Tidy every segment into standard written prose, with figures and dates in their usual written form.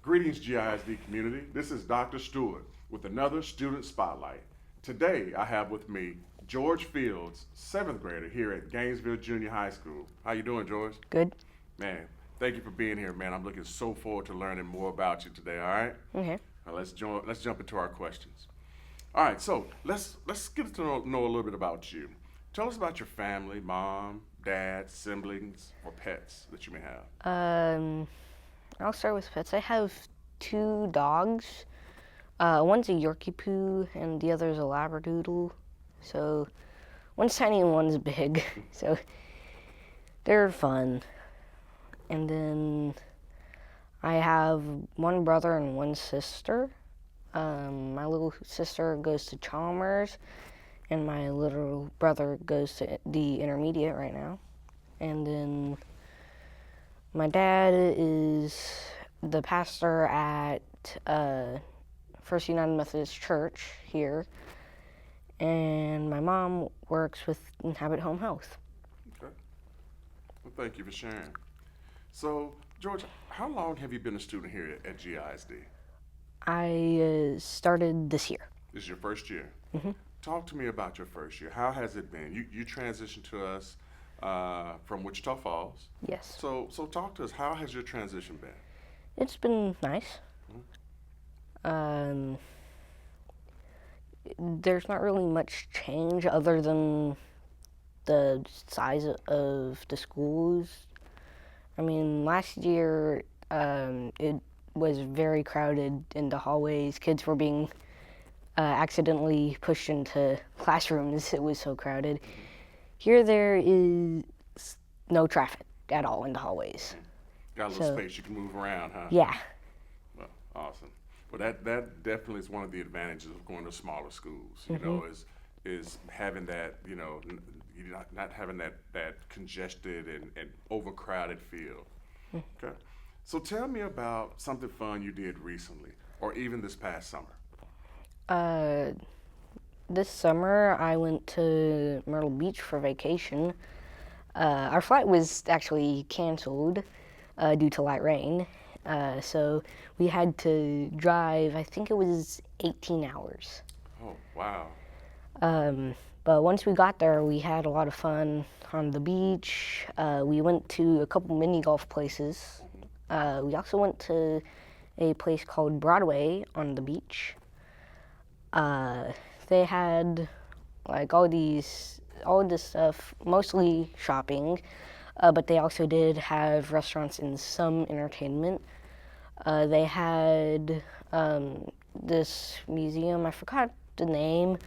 Greetings, GISD community. This is Dr. Stewart with another Student Spotlight. Today, I have with me George Fields, seventh grader here at Gainesville Junior High School. How you doing, George? Good. Man, thank you for being here, man. I'm looking so forward to learning more about you today. All right? Okay. Now let's jump into our questions. All right, so let's get to know a little bit about you. Tell us about your family, mom, dad, siblings, or pets that you may have. Um, I'll start with pets. I have two dogs. One's a Yorkie Poo and the other's a Labradoodle. So one's tiny and one's big. So they're fun. And then I have one brother and one sister. My little sister goes to Chalmers, and my little brother goes to the intermediate right now. And then my dad is the pastor at First United Methodist Church here, and my mom works with Inhabit Home Health. Okay. Well, thank you for sharing. So, George, how long have you been a student here at GISD? I started this year. This is your first year. Hmm. Talk to me about your first year. How has it been? You transitioned to us from Wichita Falls. Yes. So talk to us. How has your transition been? It's been nice. There's not really much change other than the size of the schools. I mean, last year it was very crowded in the hallways. Kids were being accidentally pushed into classrooms. It was so crowded. Here there is no traffic at all in the hallways. Got a little space you can move around, huh? Yeah. Well, awesome. Well, that definitely is one of the advantages of going to smaller schools. You know, is having that, you're not having that congested and overcrowded feel. Okay. So tell me about something fun you did recently, or even this past summer. Uh, this summer I went to Myrtle Beach for vacation. Our flight was actually canceled due to light rain. So we had to drive, I think it was 18 hours. Oh, wow. But once we got there, we had a lot of fun on the beach. We went to a couple mini golf places. We also went to a place called Broadway on the beach. They had like all this stuff, mostly shopping, but they also did have restaurants and some entertainment. They had this museum, I forgot the name,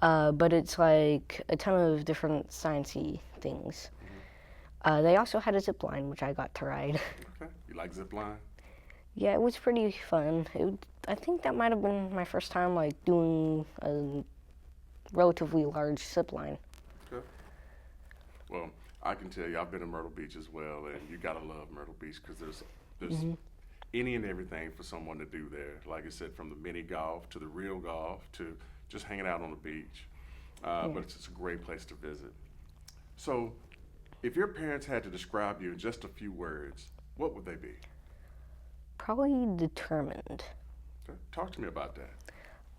but it's like a ton of different sciencey things. They also had a zip line, which I got to ride. Okay. You like zip line? Yeah, it was pretty fun. I think that might have been my first time like doing a relatively large zip line. Okay. Well, I can tell you, I've been to Myrtle Beach as well, and you gotta love Myrtle Beach because there's any and everything for someone to do there. Like I said, from the mini golf to the real golf to just hanging out on the beach. But it's just a great place to visit. So, if your parents had to describe you in just a few words, what would they be? Probably determined. Okay. Talk to me about that.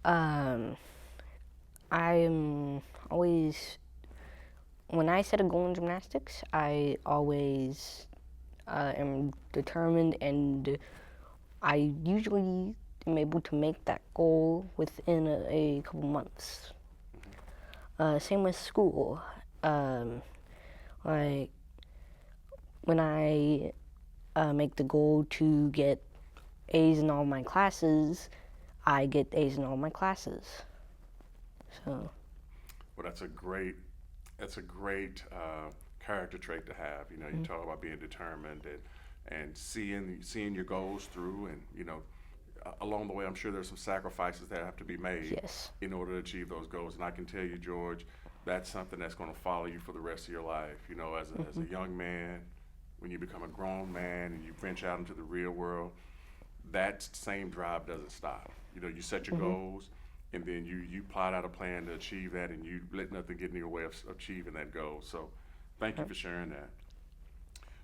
Um, I'm always, when I set a goal in gymnastics, I always am determined, and I usually am able to make that goal within a couple months. Same with school. Like when I make the goal to get A's in all my classes, I get A's in all my classes. So. Well, that's a great character trait to have. You know, you talk about being determined and seeing your goals through, and along the way, I'm sure there's some sacrifices that have to be made Yes. in order to achieve those goals. And I can tell you, George, that's something that's going to follow you for the rest of your life. You know, as a young man, when you become a grown man and you venture out into the real world, that same drive doesn't stop. You know, you set your goals, and then you plot out a plan to achieve that, and you let nothing get in your way of achieving that goal. So, thank you for sharing that.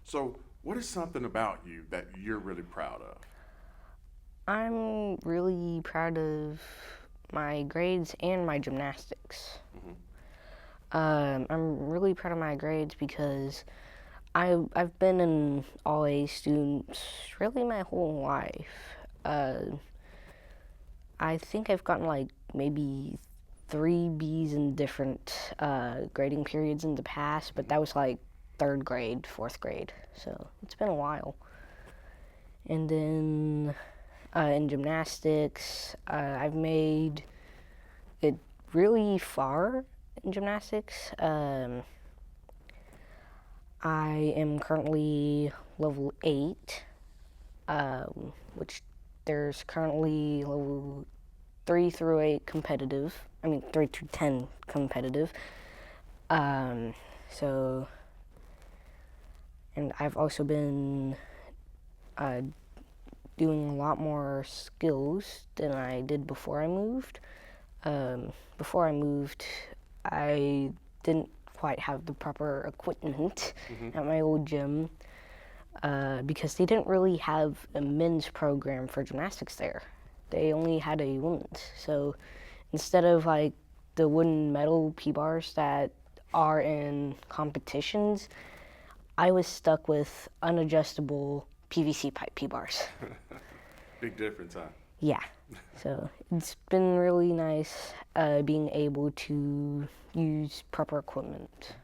So, what is something about you that you're really proud of? I'm really proud of my grades and my gymnastics. I'm really proud of my grades because I've been an all A student really my whole life. I think I've gotten like maybe 3 Bs in different grading periods in the past, but that was like third grade, fourth grade, so it's been a while. And then in gymnastics, I've made it really far in gymnastics. I am currently level 8, which there's currently level 3 through 8 competitive. I mean, 3 to 10 competitive. So, and I've also been doing a lot more skills than I did before I moved. Before I moved, I didn't quite have the proper equipment at my old gym because they didn't really have a men's program for gymnastics there. They only had a women's. So instead of like the wooden metal P-bars that are in competitions, I was stuck with unadjustable PVC pipe P-bars. Big difference, huh? Yeah. So it's been really nice being able to use proper equipment.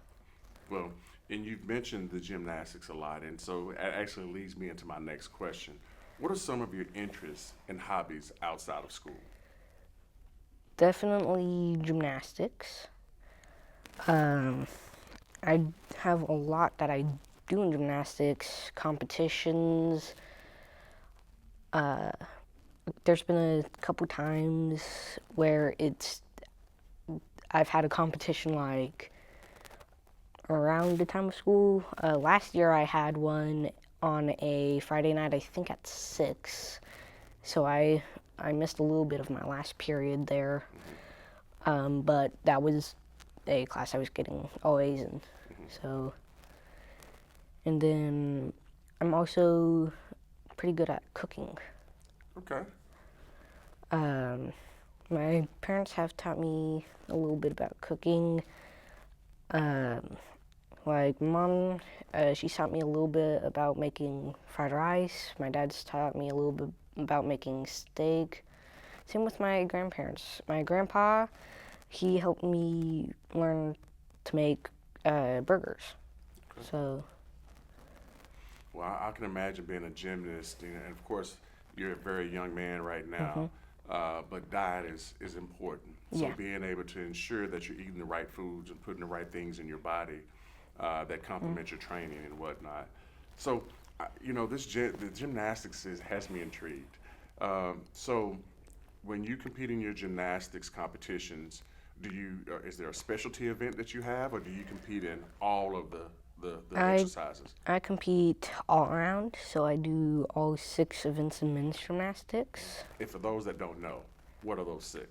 Well, and you've mentioned the gymnastics a lot, and so it actually leads me into my next question. What are some of your interests and hobbies outside of school? Definitely gymnastics. I have a lot that I do in gymnastics, competitions. There's been a couple times where I've had a competition like around the time of school. Last year I had one on a Friday night, I think at 6. So I missed a little bit of my last period there. But that was a class I was getting all A's in. So, and then I'm also pretty good at cooking. Okay. My parents have taught me a little bit about cooking. Like mom, she taught me a little bit about making fried rice. My dad's taught me a little bit about making steak. Same with my grandparents. My grandpa, he helped me learn to make burgers. Okay. So, Well, I can imagine being a gymnast, and of course, you're a very young man right now, but diet is important. So Yeah. being able to ensure that you're eating the right foods and putting the right things in your body that complement your training and whatnot. So, the gymnastics has me intrigued. So, when you compete in your gymnastics competitions, is there a specialty event that you have, or do you compete in all of the I exercises? I compete all around, so I do all 6 events in men's gymnastics. And for those that don't know, what are those 6?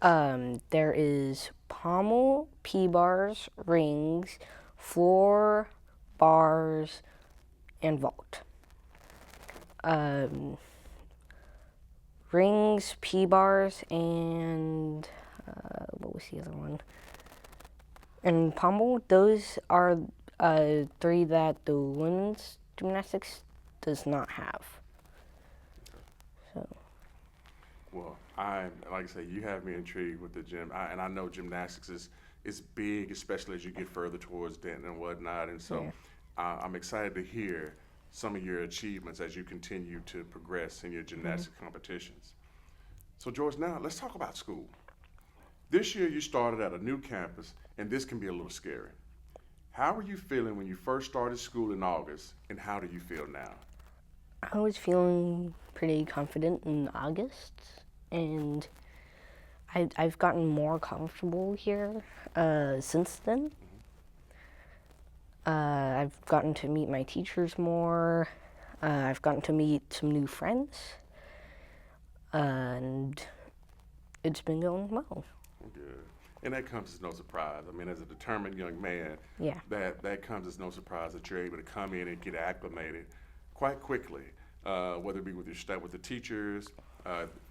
There is pommel, P-bars, rings, floor, bars, and vault. Rings, P-bars, and what was the other one? And pommel, those are 3 that the women's gymnastics does not have. So, Well, like I say, you have me intrigued with the gym, and I know gymnastics is big, especially as you get further towards Denton and whatnot. And so, Yeah. I'm excited to hear some of your achievements as you continue to progress in your gymnastic competitions. So, George, now let's talk about school. This year, you started at a new campus, and this can be a little scary. How were you feeling when you first started school in August, and how do you feel now? I was feeling pretty confident in August, and I've gotten more comfortable here since then. I've gotten to meet my teachers more. I've gotten to meet some new friends, and it's been going well. Good. And that comes as no surprise. I mean, as a determined young man, Yeah. that comes as no surprise that you're able to come in and get acclimated quite quickly. whether it be with your staff, with the teachers,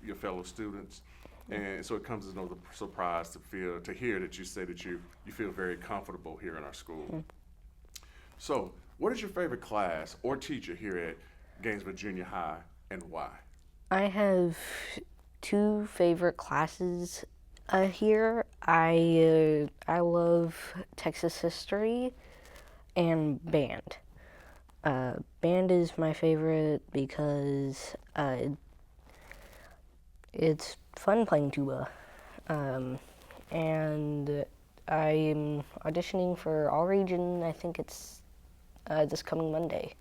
your fellow students. And so it comes as no surprise to hear that you say that you feel very comfortable here in our school. So, what is your favorite class or teacher here at Gainesville Junior High, and why? I have two favorite classes here. I love Texas history and band. Band is my favorite because it's fun playing tuba. And I'm auditioning for All Region. I think it's this coming Monday.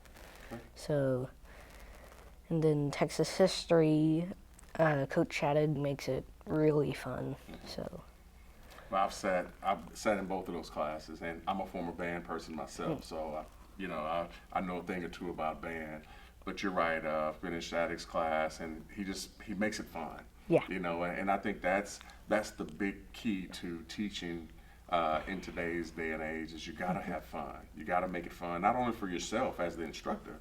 So, and then Texas history, Coach Shattuck makes it really fun. So, Well, I've sat in both of those classes, and I'm a former band person myself, so I know a thing or two about band. But you're right. Finished Shattuck's class, and he makes it fun. Yeah. And I think that's the big key to teaching in today's day and age is you gotta have fun. You gotta make it fun, not only for yourself as the instructor,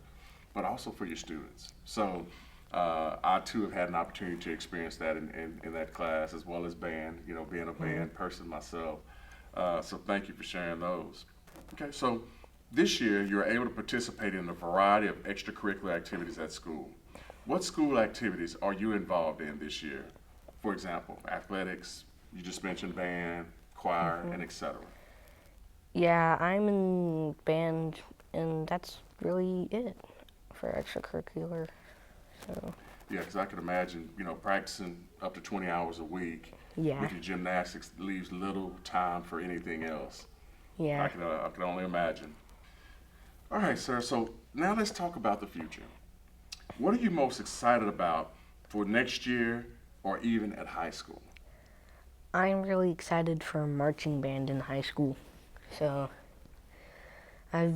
but also for your students. So I too have had an opportunity to experience that in that class as well as band, being a band person myself. So thank you for sharing those. Okay, so this year you're able to participate in a variety of extracurricular activities at school. What school activities are you involved in this year? For example, athletics, you just mentioned band, choir, and etc. yeah, I'm in band, and that's really it for extracurricular. So, Yeah, because I could imagine, practicing up to 20 hours a week yeah, with your gymnastics leaves little time for anything else. yeah. I can only imagine. All right, sir. So now let's talk about the future. What are you most excited about for next year or even at high school? I'm really excited for marching band in high school. So, I've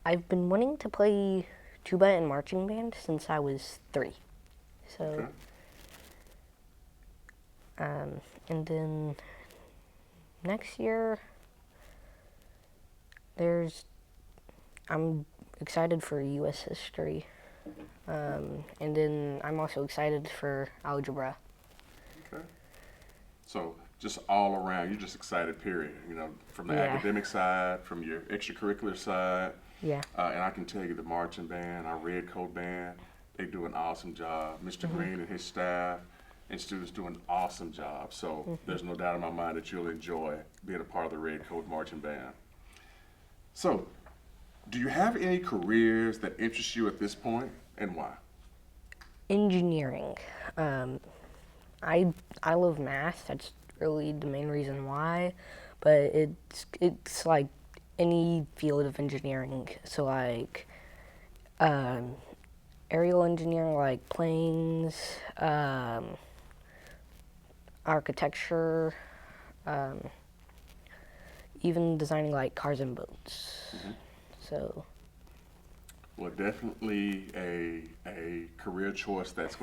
I've been wanting to play tuba and marching band since I was 3. So, Okay. and then next year, there's I'm excited for U.S. history, and then I'm also excited for algebra. Okay. So just all around, you're just excited, period. From the Yeah. academic side, from your extracurricular side. Yeah. And I can tell you the marching band, our Red Coat band, they do an awesome job. Mr. Green and his staff and students do an awesome job. So there's no doubt in my mind that you'll enjoy being a part of the Red Coat marching band. So, do you have any careers that interest you at this point, and why? Engineering. Um, I love math. That's really the main reason why. But it's like any field of engineering. So like aerial engineering, like planes, architecture, um, even designing like cars and boats. So Well, definitely a career choice that's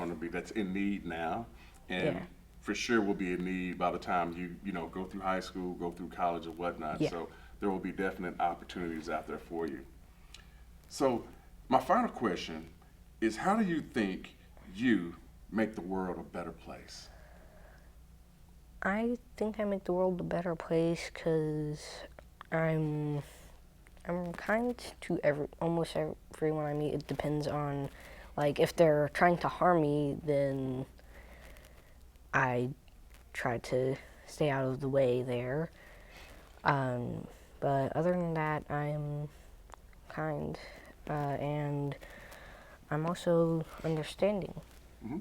in need now, and Yeah. for sure will be in need by the time you go through high school, go through college or whatnot. Yeah. So there will be definite opportunities out there for you. So my final question is, how do you think you make the world a better place? I think I make the world a better place because I'm I'm kind to almost everyone I meet. It depends on, like, if they're trying to harm me, then I try to stay out of the way there. But other than that, I'm kind, and I'm also understanding. Mhm.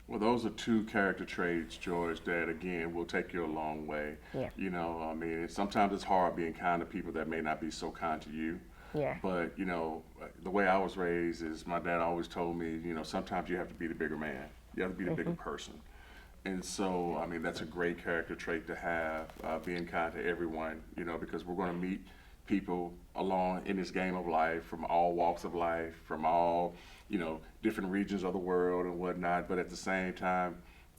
Well, those are two character traits, George, that again will take you a long way. Yeah. I mean, sometimes it's hard being kind to people that may not be so kind to you. Yeah. But, the way I was raised is my dad always told me, sometimes you have to be the bigger man. You have to be the bigger person. And so, I mean, that's a great character trait to have, being kind to everyone, because we're going to meet people along in this game of life from all walks of life, from all, different regions of the world and whatnot. But at the same time,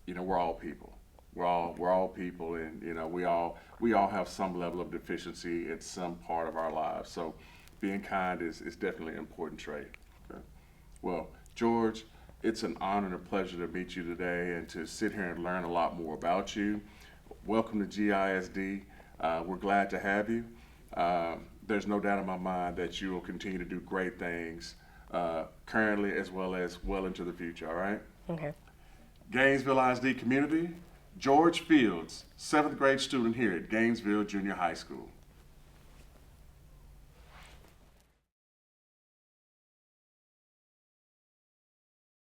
we're all people. We're all people, and we all have some level of deficiency in some part of our lives. So being kind is definitely an important trait. Okay. Well, George, it's an honor and a pleasure to meet you today and to sit here and learn a lot more about you. Welcome to GISD. We're glad to have you. There's no doubt in my mind that you will continue to do great things currently as well into the future, all right? Okay. Gainesville ISD community, George Fields, 7th grade student here at Gainesville Junior High School.